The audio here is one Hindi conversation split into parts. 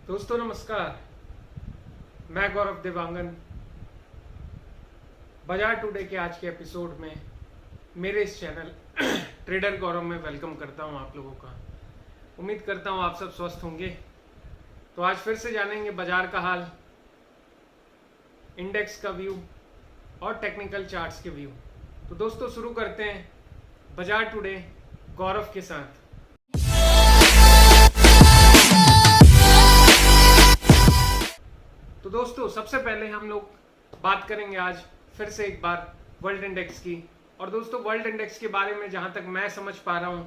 दोस्तों नमस्कार, मैं गौरव देवांगन बाजार टुडे के आज के एपिसोड में मेरे इस चैनल ट्रेडर गौरव में वेलकम करता हूं आप लोगों का। उम्मीद करता हूं आप सब स्वस्थ होंगे। तो आज फिर से जानेंगे बाजार का हाल, इंडेक्स का व्यू और टेक्निकल चार्ट्स के व्यू। तो दोस्तों शुरू करते हैं बाजार टुडे गौरव के साथ। तो दोस्तों सबसे पहले हम लोग बात करेंगे आज फिर से एक बार वर्ल्ड इंडेक्स की। और दोस्तों वर्ल्ड इंडेक्स के बारे में जहां तक मैं समझ पा रहा हूं,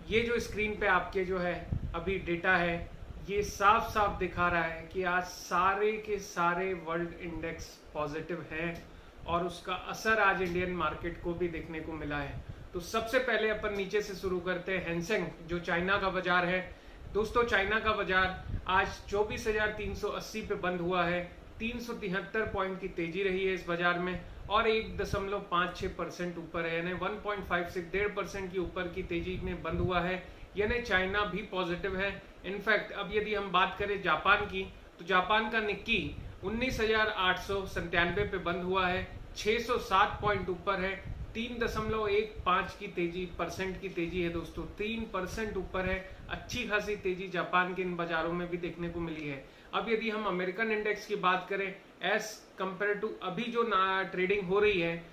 ये जो स्क्रीन पे आपके जो है अभी डेटा है, ये साफ साफ दिखा रहा है कि आज सारे के सारे वर्ल्ड इंडेक्स पॉजिटिव हैं और उसका असर आज इंडियन मार्केट को भी देखने को मिला है। तो सबसे पहले अपन नीचे से शुरू करते हैं। हैंसेंग जो चाइना का बाजार है, दोस्तों चाइना का बाजार आज 24,380 पे बंद हुआ है। 373 पॉइंट की तेजी रही है इस बाजार में और 1.56% ऊपर है, यानी 1.56 की ऊपर की तेजी में बंद हुआ है, यानी चाइना भी पॉजिटिव है। इनफैक्ट अब यदि हम बात करें जापान की, तो जापान का निक्की 19,897 पे बंद हुआ है, 607 पॉइंट ऊपर है, 3.15 की तेजी परसेंट की तेजी है दोस्तों, 3% ऊपर है। अच्छी खासी तेजी जापान के इन बाजारों में भी देखने को मिली है। अब यदि हम अमेरिकन इंडेक्स की बात करें एज कंपेयर टू अभी जो ट्रेडिंग हो रही है,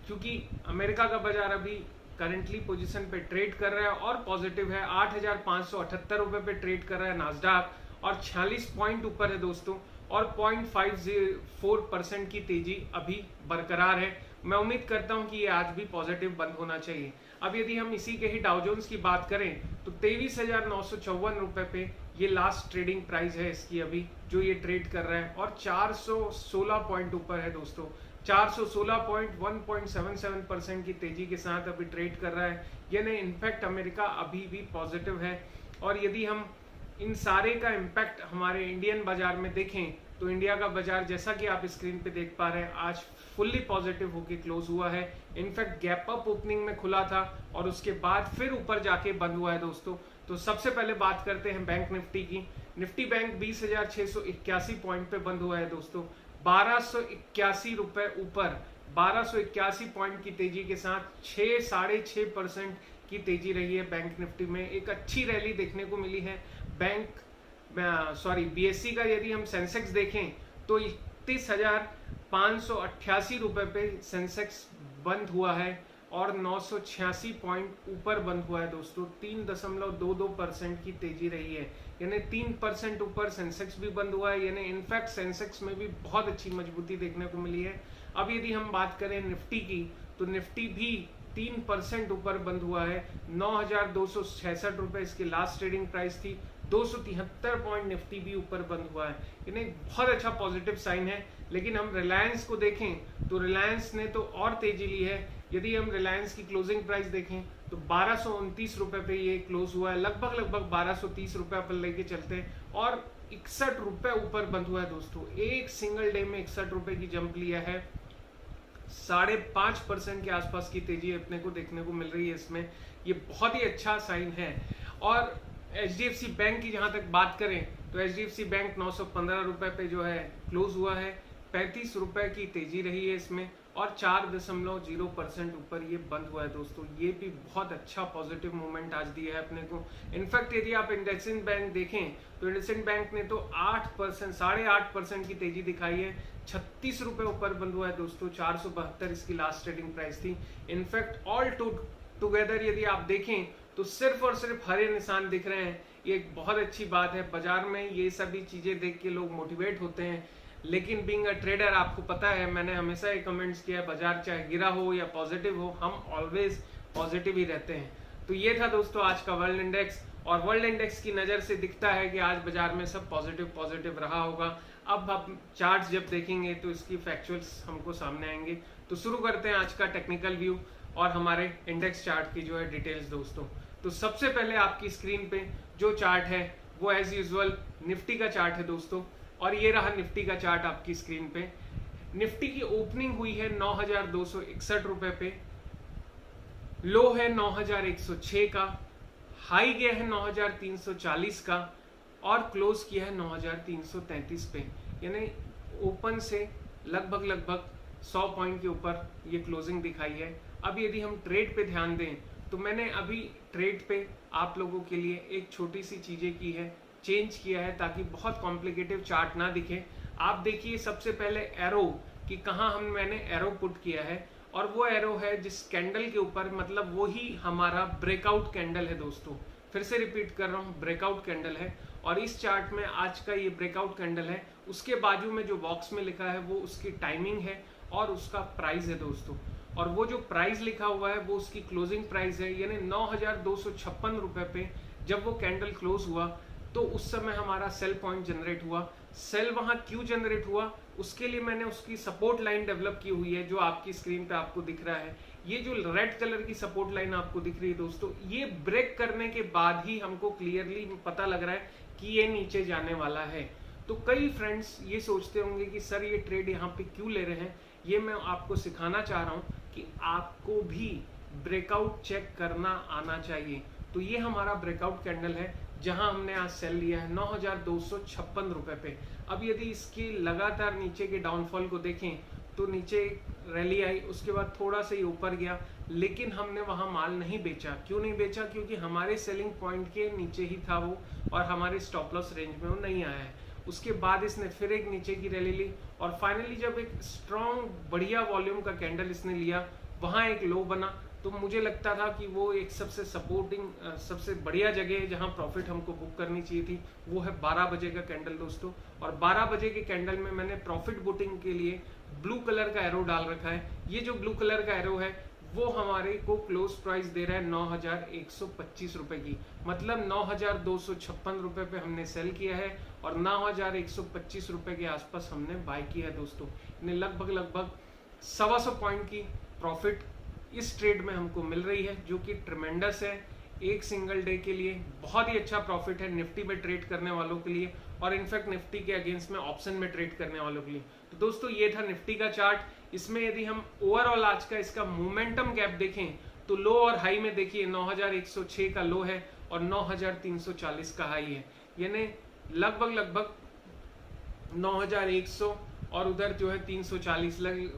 क्योंकि अमेरिका का बाजार अभी करंटली पोजीशन पे ट्रेड कर रहा है और पॉजिटिव है, 8,578 रुपए पे ट्रेड कर रहा है नास्डॉक और 46 पॉइंट ऊपर है दोस्तों और 0.54% की तेजी अभी बरकरार है। मैं उम्मीद करता हूं कि ये आज भी पॉजिटिव बंद होना चाहिए। अब यदि हम इसी के ही डाउ जोन्स की बात करें तो 23,954 रुपए पे ये लास्ट ट्रेडिंग प्राइस है इसकी अभी जो ये ट्रेड कर रहा है और 416 पॉइंट ऊपर है दोस्तों, 416 पॉइंट 1.77% की तेजी के साथ अभी ट्रेड कर रहा है, यानी इनफैक्ट अमेरिका अभी भी पॉजिटिव है। और यदि हम इन सारे का इम्पैक्ट हमारे इंडियन बाजार में देखें तो इंडिया का बाजार जैसा कि आप स्क्रीन पे देख पा रहे हैं आज फुल्ली पॉजिटिव होके क्लोज हुआ है। इनफैक्ट गैप अप ओपनिंग में खुला था और उसके बाद फिर ऊपर जाके बंद हुआ है दोस्तों। तो सबसे पहले बात करते हैं बैंक निफ्टी की। निफ्टी बैंक 20,681 पॉइंट पे बंद हुआ है दोस्तों, 1281 रुपए ऊपर, 1281 पॉइंट की तेजी के साथ 6.5% की तेजी रही है बैंक निफ्टी में। एक अच्छी रैली देखने को मिली है। बीएससी का यदि हम सेंसेक्स देखें तो 31,588 रुपए पे सेंसेक्स बंद हुआ है और 986 पॉइंट ऊपर बंद हुआ है दोस्तों, 3.22% की तेजी रही है, यानी 3% ऊपर सेंसेक्स भी बंद हुआ है, यानी इनफैक्ट सेंसेक्स में भी बहुत अच्छी मजबूती देखने को मिली है। अब यदि हम बात करें निफ्टी की तो निफ्टी भी 3% ऊपर बंद हुआ है, 9,266 रुपए इसकी लास्ट ट्रेडिंग प्राइस थी, 273 पॉइंट निफ्टी भी ऊपर बंद हुआ है, यानी बहुत अच्छा पॉजिटिव साइन है। लेकिन हम रिलायंस को देखें तो रिलायंस ने तो और तेजी ली है। यदि हम रिलायंस की क्लोजिंग प्राइस देखें तो 1229 रुपए पे ये क्लोज हुआ है, लगभग 1230 रुपए पर लेके चलते हैं और 61 रुपए ऊपर बंद हुआ है दोस्तों। एक सिंगल डे में 61 रुपए की जंप लिया है, 5.5% के आसपास की तेजी अपने को देखने को मिल रही है इसमें, ये बहुत ही अच्छा साइन है। और एचडीएफसी बैंक की जहां तक बात करें तो एचडीएफसी बैंक 915 रुपए पे जो है क्लोज हुआ है, 35 रुपए की तेजी रही है इसमें और 4.0% ऊपर ये बंद हुआ है दोस्तों। ये भी बहुत अच्छा पॉजिटिव मूवमेंट आज दिया है अपने को। इनफैक्ट यदि आप इंडसइंड बैंक देखें तो इंडसइंड बैंक ने तो 8%, 8.5% की तेजी दिखाई है, 36 रुपए ऊपर बंद हुआ है दोस्तों, 472 इसकी लास्ट ट्रेडिंग प्राइस थी। इनफैक्ट ऑल टुगेदर यदि आप देखें तो सिर्फ और सिर्फ हरे निशान दिख रहे हैं, ये एक बहुत अच्छी बात है। बाजार में ये सभी चीजें देख के लोग मोटिवेट होते हैं, लेकिन बीइंग अ ट्रेडर आपको पता है, मैंने हमेशा ये कमेंट्स किया है, बाजार चाहे गिरा हो या पॉजिटिव हो, हम ऑलवेज पॉजिटिव ही रहते हैं। तो ये था दोस्तों आज का वर्ल्ड इंडेक्स, और वर्ल्ड इंडेक्स की नजर से दिखता है कि आज बाजार में सब पॉजिटिव रहा होगा। अब हम चार्ट्स जब देखेंगे तो इसकी फैक्चुअल्स हमको सामने आएंगे। तो शुरू करते हैं आज का टेक्निकल व्यू और हमारे इंडेक्स चार्ट की जो है डिटेल्स दोस्तों। तो सबसे पहले आपकी स्क्रीन पे जो चार्ट है वो एज यूजुअल निफ्टी का चार्ट है दोस्तों, और ये रहा निफ्टी का चार्ट आपकी स्क्रीन पे। निफ्टी की ओपनिंग हुई है 9,261 रुपए पे, लो है 9,106 का, हाई गया है 9,340 का, और क्लोज किया है 9333 पे, यानी ओपन से लगभग 100 पॉइंट के ऊपर ये क्लोजिंग दिखाई है। अब यदि हम ट्रेड पे ध्यान दें तो मैंने अभी ट्रेड पे आप लोगों के लिए एक छोटी सी चीजें की है, चेंज किया है ताकि बहुत कॉम्प्लिकेटिव चार्ट ना दिखे। आप देखिए सबसे पहले एरो कि कहाँ मैंने एरो पुट किया है, और वो एरो है जिस कैंडल के ऊपर, मतलब वो ही हमारा ब्रेकआउट कैंडल है दोस्तों। फिर से रिपीट कर रहा हूँ, ब्रेकआउट कैंडल है, और इस चार्ट में आज का ये ब्रेकआउट कैंडल है। उसके बाजू में जो बॉक्स में लिखा है वो उसकी टाइमिंग है और उसका प्राइस है दोस्तों, और वो जो प्राइस लिखा हुआ है वो उसकी क्लोजिंग प्राइस है, यानी 9256 रुपए पे जब वो कैंडल क्लोज हुआ तो उस समय हमारा सेल पॉइंट जनरेट हुआ। सेल वहां क्यों जनरेट हुआ, उसके लिए मैंने उसकी सपोर्ट लाइन डेवलप की हुई है जो आपकी स्क्रीन पे आपको दिख रहा है। ये जो रेड कलर की सपोर्ट लाइन आपको दिख रही है दोस्तों, ये ब्रेक करने के बाद ही हमको क्लियरली पता लग रहा है कि ये नीचे जाने वाला है। तो कई फ्रेंड्स ये सोचते होंगे कि सर ये ट्रेड यहाँ पे क्यों ले रहे हैं, ये मैं आपको सिखाना चाह रहा हूँ कि आपको भी ब्रेकआउट चेक करना आना चाहिए। तो ये हमारा ब्रेकआउट कैंडल है जहां हमने आज सेल लिया है 9256 रुपए पे। अब यदि इसकी लगातार नीचे के डाउनफॉल को देखें तो नीचे रैली आई, उसके बाद थोड़ा सा ही ऊपर गया, लेकिन हमने वहां माल नहीं बेचा। क्यों नहीं बेचा, क्योंकि हमारे सेलिंग पॉइंट के नीचे ही था वो, और हमारे स्टॉप लॉस रेंज में वो नहीं आया है। उसके बाद इसने फिर एक नीचे की रैली ली, और फाइनली जब एक स्ट्रॉन्ग बढ़िया वॉल्यूम का कैंडल इसने लिया, वहां एक लो बना। तो मुझे लगता था कि वो एक सबसे सपोर्टिंग सबसे बढ़िया जगह है जहां प्रॉफिट हमको बुक करनी चाहिए थी, वो है 12 बजे का कैंडल दोस्तों। और 12 बजे के कैंडल में मैंने प्रॉफिट बुकिंग के लिए ब्लू कलर का एरो डाल रखा है। ये जो ब्लू कलर का एरो है वो हमारे को क्लोज प्राइस दे रहा है 9125 रुपए की, मतलब 9256 रुपए पे हमने सेल किया है और 9125 रुपए के आसपास हमने बाय किया है दोस्तों। लगभग 125 पॉइंट की प्रॉफिट इस ट्रेड में हमको मिल रही है, जो कि ट्रिमेंडस है। एक सिंगल डे के लिए बहुत ही अच्छा प्रॉफिट है निफ्टी में ट्रेड करने वालों के लिए, और इनफैक्ट निफ्टी के अगेंस्ट में ऑप्शन में ट्रेड करने वालों के लिए। तो दोस्तों ये था निफ्टी का चार्ट। इसमें यदि हम ओवरऑल आज का इसका मोमेंटम गैप देखें तो लो और हाई में देखिए 9106 का लो है और 9340 का हाई है, यानी लगभग 9100 और उधर जो है 340,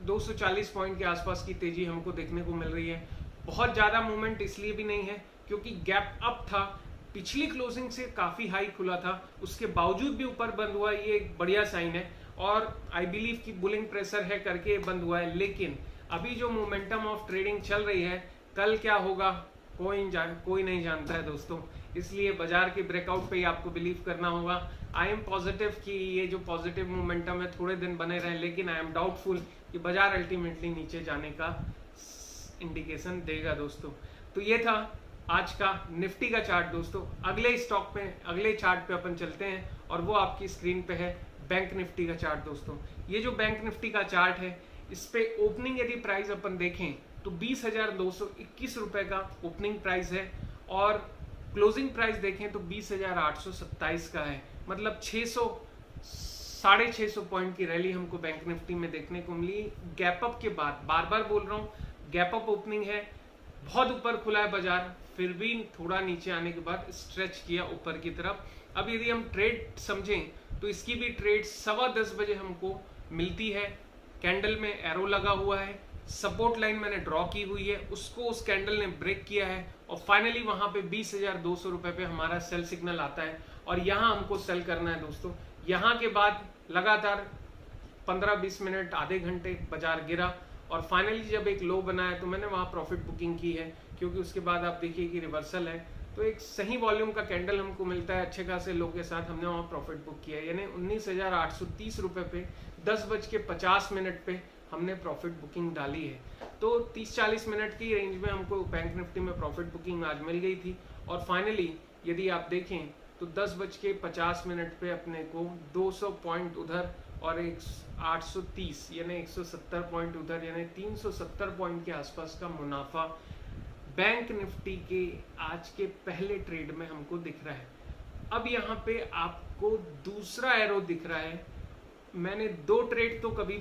240 पॉइंट के आसपास की तेजी हमको देखने को मिल रही है। बहुत ज्यादा मूवमेंट इसलिए भी नहीं है क्योंकि गैप अप था, पिछली क्लोजिंग से काफी हाई खुला था, उसके बावजूद भी ऊपर बंद हुआ, ये एक बढ़िया साइन है और आई बिलीव कि बुलिंग प्रेशर है करके बंद हुआ है। लेकिन अभी जो मोमेंटम ऑफ ट्रेडिंग चल रही है, कल क्या होगा कोई नहीं जानता है दोस्तों, इसलिए बाजार के ब्रेकआउट पे ही आपको बिलीव करना होगा। आई एम पॉजिटिव कि ये जो पॉजिटिव मोमेंटम है थोड़े दिन बने रहे, लेकिन आई एम डाउटफुल कि बाजार अल्टीमेटली नीचे जाने का इंडिकेशन देगा दोस्तों। तो ये था आज का निफ्टी का चार्ट दोस्तों। अगले स्टॉक पे, अगले चार्ट पे अपन चलते हैं और वो आपकी स्क्रीन पे है बैंक निफ्टी का चार्ट दोस्तों। ये जो बैंक निफ्टी का चार्ट है, इस पे ओपनिंग यदि प्राइस अपन देखें तो 20,221 रुपए का ओपनिंग प्राइस है और क्लोजिंग प्राइस देखें तो 20,827 का है, मतलब 600-650 पॉइंट की रैली हमको बैंक निफ्टी में देखने को मिली गैप अप के बाद। बार बार बोल रहा हूँ, गैप अप ओपनिंग है, बहुत ऊपर खुला है बाजार, फिर भी थोड़ा नीचे आने के बाद स्ट्रेच किया ऊपर की तरफ। अब यदि हम ट्रेड समझें तो इसकी भी ट्रेड 10:15 बजे हमको मिलती है। कैंडल में एरो लगा हुआ है, सपोर्ट लाइन मैंने ड्रॉ की हुई है, उसको उस कैंडल ने ब्रेक किया है और फाइनली वहां पे 20,200 रुपए पे हमारा सेल सिग्नल आता है और यहां हमको सेल करना है दोस्तों। यहां के बाद लगातार 15-20 मिनट, आधे घंटे बाजार गिरा और फाइनली जब एक लो बनाया तो मैंने वहां प्रॉफिट बुकिंग की है, क्योंकि उसके बाद आप देखिए कि रिवर्सल है, तो एक सही वॉल्यूम का कैंडल हमको मिलता है अच्छे खासे लो के साथ, हमने वहां प्रॉफिट बुक किया है, यानी 19,830 रुपए पे 10:50 पे हमने प्रॉफिट बुकिंग डाली है। तो 30-40 मिनट की रेंज में हमको बैंक निफ्टी में प्रॉफिट बुकिंग आज मिल गई थी और फाइनली यदि आप देखें तो 10:50 पे अपने को 200 पॉइंट उधर और 830 यानी 170 पॉइंट उधर, यानी 370 पॉइंट के आसपास का मुनाफा बैंक निफ्टी के आज के पहले ट्रेड में हमको दिख रहा है। अब यहाँ पे आपको दूसरा एरो दिख रहा है। मैंने 2 ट्रेड तो कभी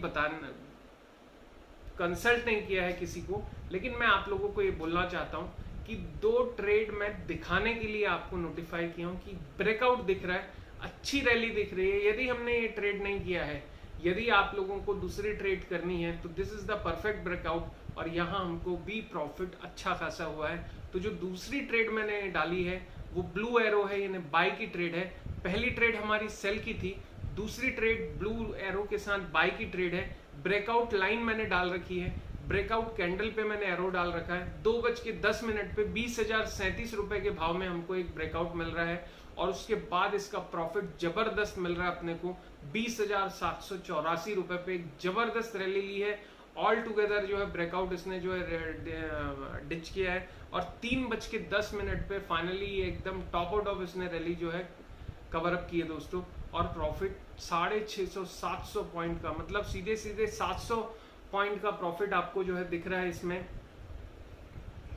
कंसल्ट नहीं किया है किसी को, लेकिन मैं आप लोगों को ये बोलना चाहता हूँ कि 2 ट्रेड मैं दिखाने के लिए आपको नोटिफाई किया हूं कि ब्रेकआउट दिख रहा है, अच्छी रैली दिख रही है। यदि हमने ये ट्रेड नहीं किया है, यदि आप लोगों को दूसरी ट्रेड करनी है, तो this is the perfect breakout और यहाँ हमको भी प्रॉफिट अच्छा खासा हुआ है। तो जो दूसरी ट्रेड मैंने डाली है वो ब्लू एरो है, यानी बाय की ट्रेड है। पहली ट्रेड हमारी सेल की थी, दूसरी ट्रेड ब्लू एरो के साथ बाय की ट्रेड है। ब्रेकआउट लाइन मैंने डाल रखी है, ब्रेकआउट कैंडल पे मैंने एरो डाल रखा है। 2:10 पे 20,037 रुपए के भाव में हमको एक ब्रेकआउट मिल रहा है और उसके बाद इसका प्रॉफिट जबरदस्त मिल रहा है अपने को 20,784 रुपए पे। एक जबरदस्त रैली ली है, ऑल टुगेदर जो है ब्रेकआउट इसने जो है डिच किया है और 3:10 पे फाइनली एकदम टॉप आउट ऑफ इसने रैली जो है कवर अप की है दोस्तों। और प्रॉफिट 650-700 पॉइंट का, मतलब सीधे सीधे 700 पॉइंट का प्रॉफिट आपको जो है दिख रहा है इसमें,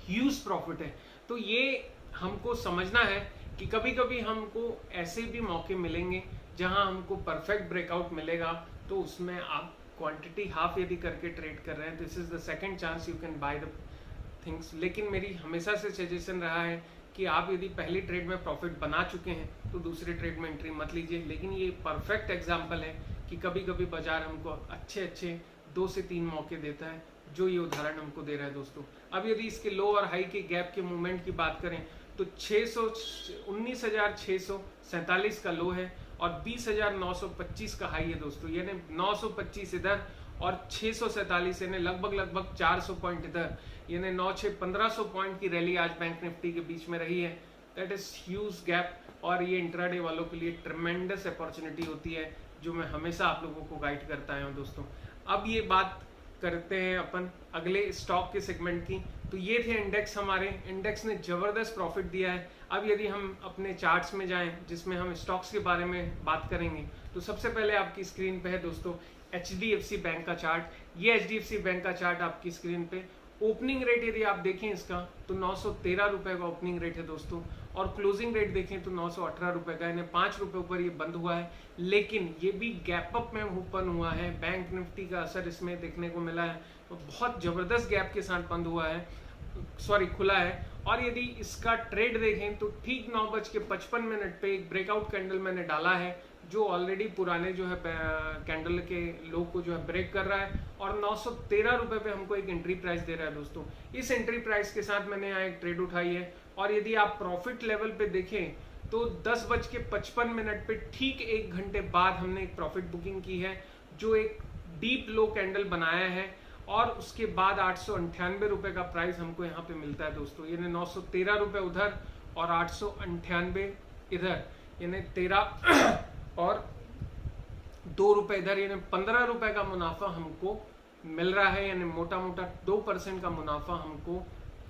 ह्यूज प्रॉफिट है। तो ये हमको समझना है कि कभी कभी हमको ऐसे भी मौके मिलेंगे जहां हमको परफेक्ट ब्रेकआउट मिलेगा, तो उसमें आप क्वांटिटी हाफ यदि करके ट्रेड कर रहे हैं, this is the second chance you can by the things. लेकिन मेरी हमेशा से सजेशन रहा है कि आप यदि पहली ट्रेड में प्रॉफिट बना चुके हैं तो दूसरी ट्रेड में एंट्री मत लीजिए। लेकिन ये परफेक्ट एग्जांपल है कि कभी कभी बाजार हमको अच्छे 2 से 3 मौके देता है, जो ये उदाहरण हमको दे रहा है दोस्तों। अब यदि इसके लो और हाई के गैप के मूवमेंट की बात करें तो 19,647 का लो है और 20,925 का हाई है दोस्तों, यानी 925 इधर और 647 यानी लगभग 400 पॉइंट इधर, यानी 9-6-1500 पॉइंट की रैली आज बैंक निफ्टी के बीच में रही है। दैट इज ह्यूज गैप और ये इंट्राडे वालों के लिए ट्रेमेंडस अपॉर्चुनिटी होती है, जो मैं हमेशा आप लोगों को गाइड करता आया हूं दोस्तों। अब ये बात करते हैं अपन अगले स्टॉक के सेगमेंट की। तो ये थे इंडेक्स, हमारे इंडेक्स ने जबरदस्त प्रॉफिट दिया है। अब यदि हम अपने चार्ट्स में जाएं जिसमें हम स्टॉक्स के बारे में बात करेंगे, तो सबसे पहले आपकी स्क्रीन पे है दोस्तों HDFC बैंक का चार्ट। ये HDFC बैंक का चार्ट आपकी स्क्रीन पे। ओपनिंग रेट यदि आप देखें इसका तो 913 रुपए का ओपनिंग रेट है दोस्तों, और क्लोजिंग रेट देखें तो 918 रुपए का, यानी 5 रुपए ऊपर ये बंद हुआ है। लेकिन ये भी गैप अप में ओपन हुआ है, बैंक निफ्टी का असर इसमें देखने को मिला है, तो बहुत जबरदस्त गैप के साथ बंद हुआ है, खुला है। और यदि इसका ट्रेड देखें तो ठीक 9:55 पे एक ब्रेकआउट कैंडल मैंने डाला है, जो ऑलरेडी पुराने जो है कैंडल के लो को जो है ब्रेक कर रहा है और 913 रुपए पे हमको एक एंट्री प्राइस दे रहा है दोस्तों। इस एंट्री प्राइस के साथ मैंने यहाँ एक ट्रेड उठाई है। और यदि आप प्रॉफिट लेवल पे देखें तो 10:55 पे ठीक 1 घंटे बाद हमने एक प्रॉफिट बुकिंग की है, जो एक डीप लो कैंडल बनाया है और उसके बाद 898 रुपए का प्राइस हमको यहाँ पे मिलता है दोस्तों, यानी 913 रुपए उधर और 898 इधर, यानी 13 और 2 रुपए इधर, यानी 15 रुपए का मुनाफा हमको मिल रहा है, यानी मोटा 2% का मुनाफा हमको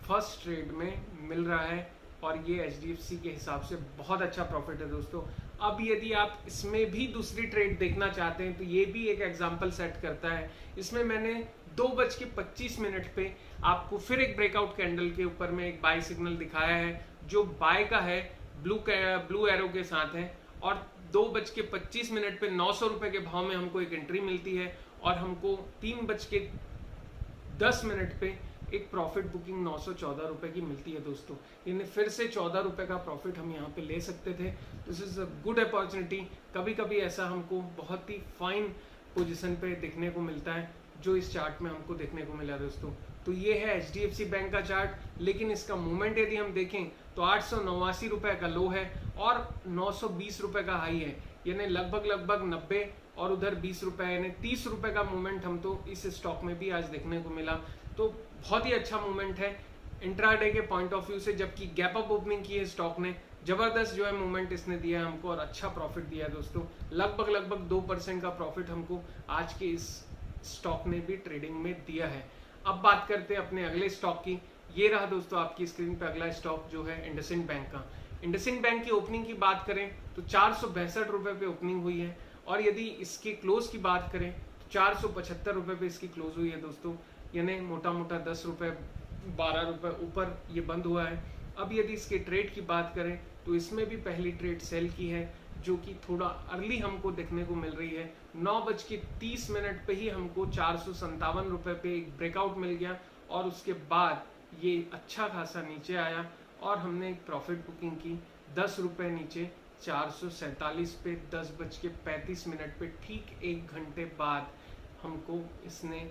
फर्स्ट ट्रेड में मिल रहा है। और ये HDFC के हिसाब से बहुत अच्छा प्रॉफिट है दोस्तों। अब यदि आप इसमें भी दूसरी ट्रेड देखना चाहते हैं तो ये भी एक एग्जांपल सेट करता है। इसमें मैंने 2:25 पे आपको फिर एक ब्रेकआउट कैंडल के ऊपर में एक बाय सिग्नल दिखाया है, जो बाय का है, ब्लू एरो के साथ है। और 2:25 पे 900 रुपए के भाव में हमको एक एंट्री मिलती है और हमको 3:10 पे एक प्रॉफिट बुकिंग 914 रुपए की मिलती है दोस्तों, यानी फिर से 14 रुपए का प्रॉफिट हम यहाँ पे ले सकते थे। This is a good opportunity. कभी कभी ऐसा हमको बहुत ही फाइन पोजीशन पे देखने को मिलता है, जो इस चार्ट में हमको देखने को मिला दोस्तों। तो ये है HDFC बैंक का चार्ट। लेकिन इसका मूवमेंट यदि हम देखें तो 889 रुपए का लो है और 920 रुपए का हाई है, यानी लगभग 90 और उधर 20 रुपए, यानी 30 रुपए का मूवमेंट हम तो इस स्टॉक में भी आज देखने को मिला। तो बहुत ही अच्छा मूवमेंट है इंट्राडे के पॉइंट ऑफ व्यू से, जबकि गैप अप ओपनिंग की है स्टॉक ने, जबरदस्त जो है मूवमेंट इसने दिया है हमको और अच्छा प्रॉफिट दिया है दोस्तों। लगभग 2% का प्रॉफिट हमको आज के इस स्टॉक ने भी ट्रेडिंग में दिया है। अब बात करते हैं अपने अगले स्टॉक की। ये रहा दोस्तों आपकी स्क्रीन पे अगला स्टॉक, जो है इंडसइंड बैंक का। इंडसइंड बैंक की ओपनिंग की बात करें तो 462 रुपए पे ओपनिंग हुई है, और यदि इसके क्लोज की बात करें तो 475 रुपए पे इसकी क्लोज हुई है दोस्तों, यानी मोटा 10 रुपए 12 रुपए ऊपर ये बंद हुआ है। अब यदि इसके ट्रेड की बात करें तो इसमें भी पहली ट्रेड सेल की है, जो कि थोड़ा अर्ली हमको देखने को मिल रही है। 9:30 पे ही हमको 457 रुपए पे एक ब्रेकआउट मिल गया और उसके बाद ये अच्छा खासा नीचे आया और हमने एक प्रॉफिट बुकिंग की 10 रुपये नीचे 447 पे 10:35 पे ठीक 1 घंटे बाद हमको इसने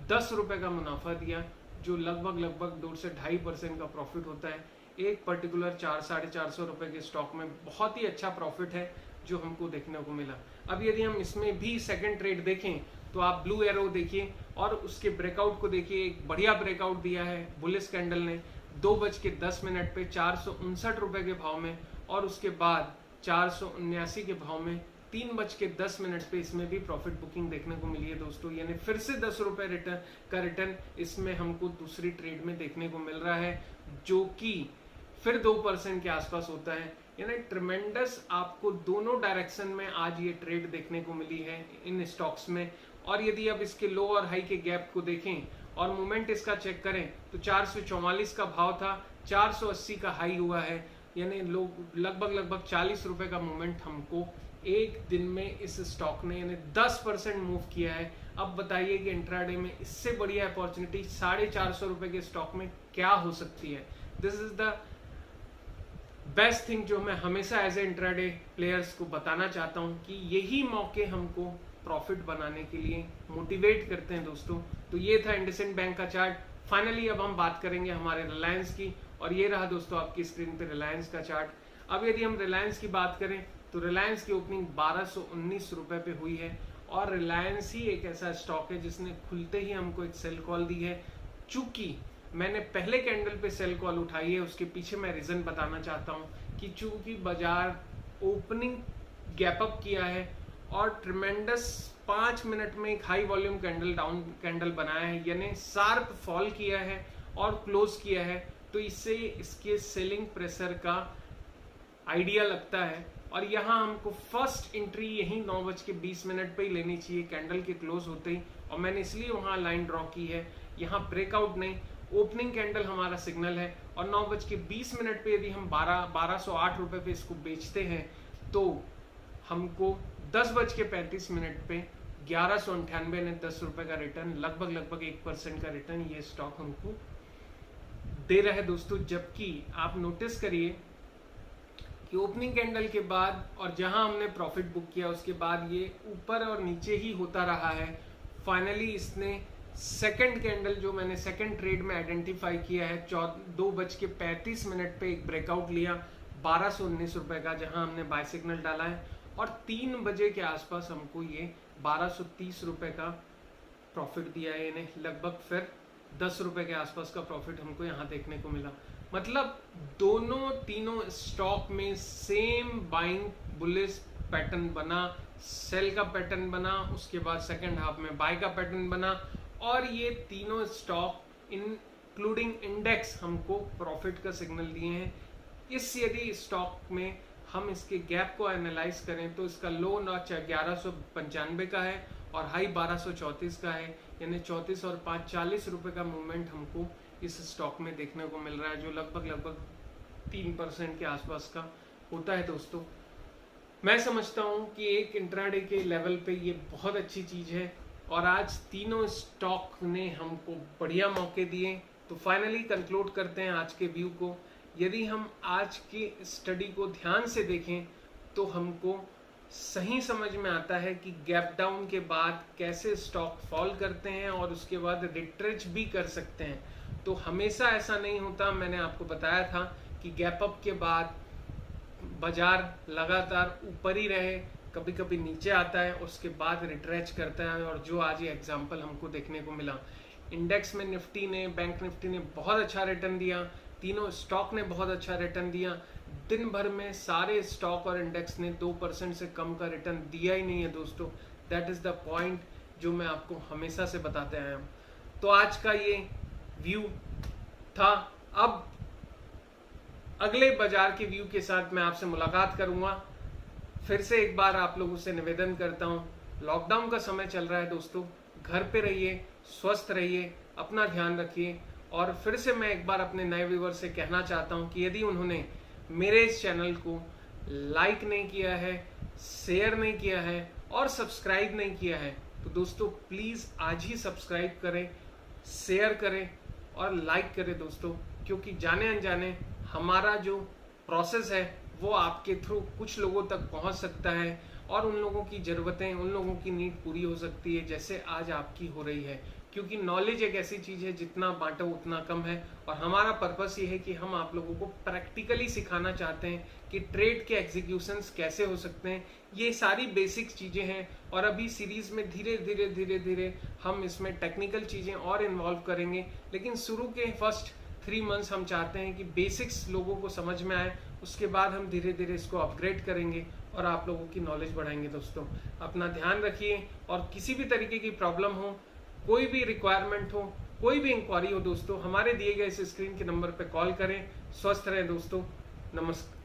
10 रुपये का मुनाफा दिया, जो लगभग 2 से 2.5% का प्रॉफिट होता है। एक पर्टिकुलर 400-450 रुपये के स्टॉक में बहुत ही अच्छा प्रॉफिट है जो हमको देखने को मिला। अब यदि हम इसमें भी सेकंड ट्रेड देखें तो आप ब्लू एरो देखिए और उसके ब्रेकआउट को देखिए। एक बढ़िया ब्रेकआउट दिया है बुलिश कैंडल ने 2:10 पे 459 रुपये के भाव में, और उसके बाद 479 के भाव में 3:10 पे इसमें भी प्रॉफिट बुकिंग देखने को मिली है दोस्तों। यानी फिर से 10 रुपये रिटर्न इसमें हमको दूसरी ट्रेड में देखने को मिल रहा है, जो कि फिर 2% के आसपास होता है। यानी ट्रिमेंडस आपको दोनों डायरेक्शन में आज ये ट्रेड देखने को मिली है इन स्टॉक्स में। और यदि अब इसके लो और हाई के गैप को देखें और मोमेंट इसका चेक करें तो 444 का भाव था, 480 का हाई हुआ है। यानी लोग लगभग 40 रुपए का मूवमेंट हमको एक दिन में इस स्टॉक ने यानी 10% मूव किया है। अब बताइए कि इंट्राडे में इससे बढ़िया अपॉर्चुनिटी 450 रुपए के स्टॉक में क्या हो सकती है। This is the best thing जो मैं हमेशा एज ए इंट्राडे प्लेयर्स को बताना चाहता हूं कि यही मौके हमको प्रॉफिट बनाने के लिए मोटिवेट करते हैं दोस्तों। तो ये था इंडसइंड बैंक का चार्ट। फाइनली अब हम बात करेंगे हमारे रिलायंस की, और ये रहा दोस्तों आपकी स्क्रीन पे रिलायंस का चार्ट। अब यदि हम रिलायंस की बात करें तो रिलायंस की ओपनिंग 1219 रुपए पे हुई है, और रिलायंस ही एक ऐसा स्टॉक है जिसने खुलते ही हमको एक सेल कॉल दी है। चूंकि मैंने पहले कैंडल पे सेल कॉल उठाई है, उसके पीछे मैं रीजन बताना चाहता हूं कि चूंकि बाजार ओपनिंग गैप अप किया है और ट्रिमेंडस 5 मिनट में एक हाई वॉल्यूम डाउन कैंडल बनाया है, यानी शार्प फॉल किया है और क्लोज किया है, तो इससे इसके सेलिंग प्रेशर का आइडिया लगता है। और यहाँ हमको फर्स्ट एंट्री यही 9:20 पे ही लेनी चाहिए कैंडल के क्लोज होते ही, और मैंने इसलिए वहाँ लाइन ड्रॉ की है। यहाँ ब्रेकआउट नहीं, ओपनिंग कैंडल हमारा सिग्नल है, और 9:20 पे यदि हम 1208 रुपए पे इसको बेचते हैं तो हमको 10:35 पे 1198 ने 10 रुपए का रिटर्न, लगभग 1% का रिटर्न ये स्टॉक हमको दे रहा है दोस्तों। जबकि आप नोटिस करिए कि ओपनिंग कैंडल के बाद और जहां हमने प्रॉफिट बुक किया उसके बाद ये ऊपर और नीचे ही होता रहा है। फाइनली इसने सेकंड कैंडल जो मैंने सेकंड ट्रेड में आइडेंटिफाई किया है 2:35 पे एक ब्रेकआउट लिया 1219 रुपए का, जहां हमने बाय सिग्नल डाला है, और 3 बजे के आसपास हमको ये 1230 रुपए का प्रॉफिट दिया है। यानी लगभग फिर 10 रुपए के आसपास का प्रॉफिट हमको यहाँ देखने को मिला। मतलब तीनों स्टॉक में सेम बाइंग बुलिश पैटर्न बना, सेल का पैटर्न बना, उसके बाद सेकंड हाफ में बाय का पैटर्न बना, और ये तीनों स्टॉक इंक्लूडिंग इंडेक्स हमको प्रॉफिट का सिग्नल दिए हैं। यदि स्टॉक में हम इसके गैप को एनालाइज करें तो इसका लो नॉच 1195 का है और हाई 1234 का है, यानी 34 और 5 40 रुपए का मूवमेंट हमको इस स्टॉक में देखने को मिल रहा है, जो लगभग 3% के आसपास का होता है दोस्तों। मैं समझता हूं कि एक इंट्राडे के लेवल पे ये बहुत अच्छी चीज है, और आज तीनों स्टॉक ने हमको बढ़िया मौके दिए। तो फाइनली कंक्लूड करते हैं आज के व्यू को। यदि हम आज की स्टडी को ध्यान से देखें तो हमको सही समझ में आता है कि गैप डाउन के बाद कैसे स्टॉक फॉल करते हैं और उसके बाद रिट्रेच भी कर सकते हैं। तो हमेशा ऐसा नहीं होता, मैंने आपको बताया था कि गैप अप के बाद बाजार लगातार ऊपर ही रहे, कभी कभी नीचे आता है, उसके बाद रिट्रेच करता है, और जो आज ये एग्जांपल हमको देखने को मिला। इंडेक्स में निफ्टी ने, बैंक निफ्टी ने बहुत अच्छा रिटर्न दिया, तीनों स्टॉक ने बहुत अच्छा रिटर्न दिया। दिन भर में सारे स्टॉक और इंडेक्स ने 2% से कम का रिटर्न दिया ही नहीं है दोस्तों। दैट इज द पॉइंट जो मैं आपको हमेशा से बताते आया हूँ। तो आज का ये व्यू था। अब अगले बाजार के व्यू के साथ मैं आपसे मुलाकात करूंगा। फिर से एक बार आप लोगों से निवेदन करता हूं, लॉकडाउन का समय चल रहा है दोस्तों, घर पे रहिए, स्वस्थ रहिए, अपना ध्यान रखिए। और फिर से मैं एक बार अपने नए व्यूअर से कहना चाहता हूं कि यदि उन्होंने मेरे इस चैनल को लाइक नहीं किया है, शेयर नहीं किया है और सब्सक्राइब नहीं किया है, तो दोस्तों प्लीज आज ही सब्सक्राइब करें, शेयर करें और लाइक करें दोस्तों, क्योंकि जाने अनजाने हमारा जो प्रोसेस है वो आपके थ्रू कुछ लोगों तक पहुंच सकता है और उन लोगों की ज़रूरतें, उन लोगों की नीड पूरी हो सकती है जैसे आज आपकी हो रही है। क्योंकि नॉलेज एक ऐसी चीज़ है जितना बांटो उतना कम है, और हमारा पर्पस ये है कि हम आप लोगों को प्रैक्टिकली सिखाना चाहते हैं कि ट्रेड के एग्जीक्यूशंस कैसे हो सकते हैं। ये सारी बेसिक चीज़ें हैं और अभी सीरीज़ में धीरे धीरे हम इसमें टेक्निकल चीज़ें और इन्वॉल्व करेंगे, लेकिन शुरू के फर्स्ट 3 मंथ्स हम चाहते हैं कि बेसिक्स लोगों को समझ में आए, उसके बाद हम धीरे धीरे इसको अपग्रेड करेंगे और आप लोगों की नॉलेज बढ़ाएंगे। दोस्तों अपना ध्यान रखिए, और किसी भी तरीके की प्रॉब्लम हो, कोई भी रिक्वायरमेंट हो, कोई भी इंक्वायरी हो दोस्तों, हमारे दिए गए इस स्क्रीन के नंबर पर कॉल करें। स्वस्थ रहें दोस्तों, नमस्कार।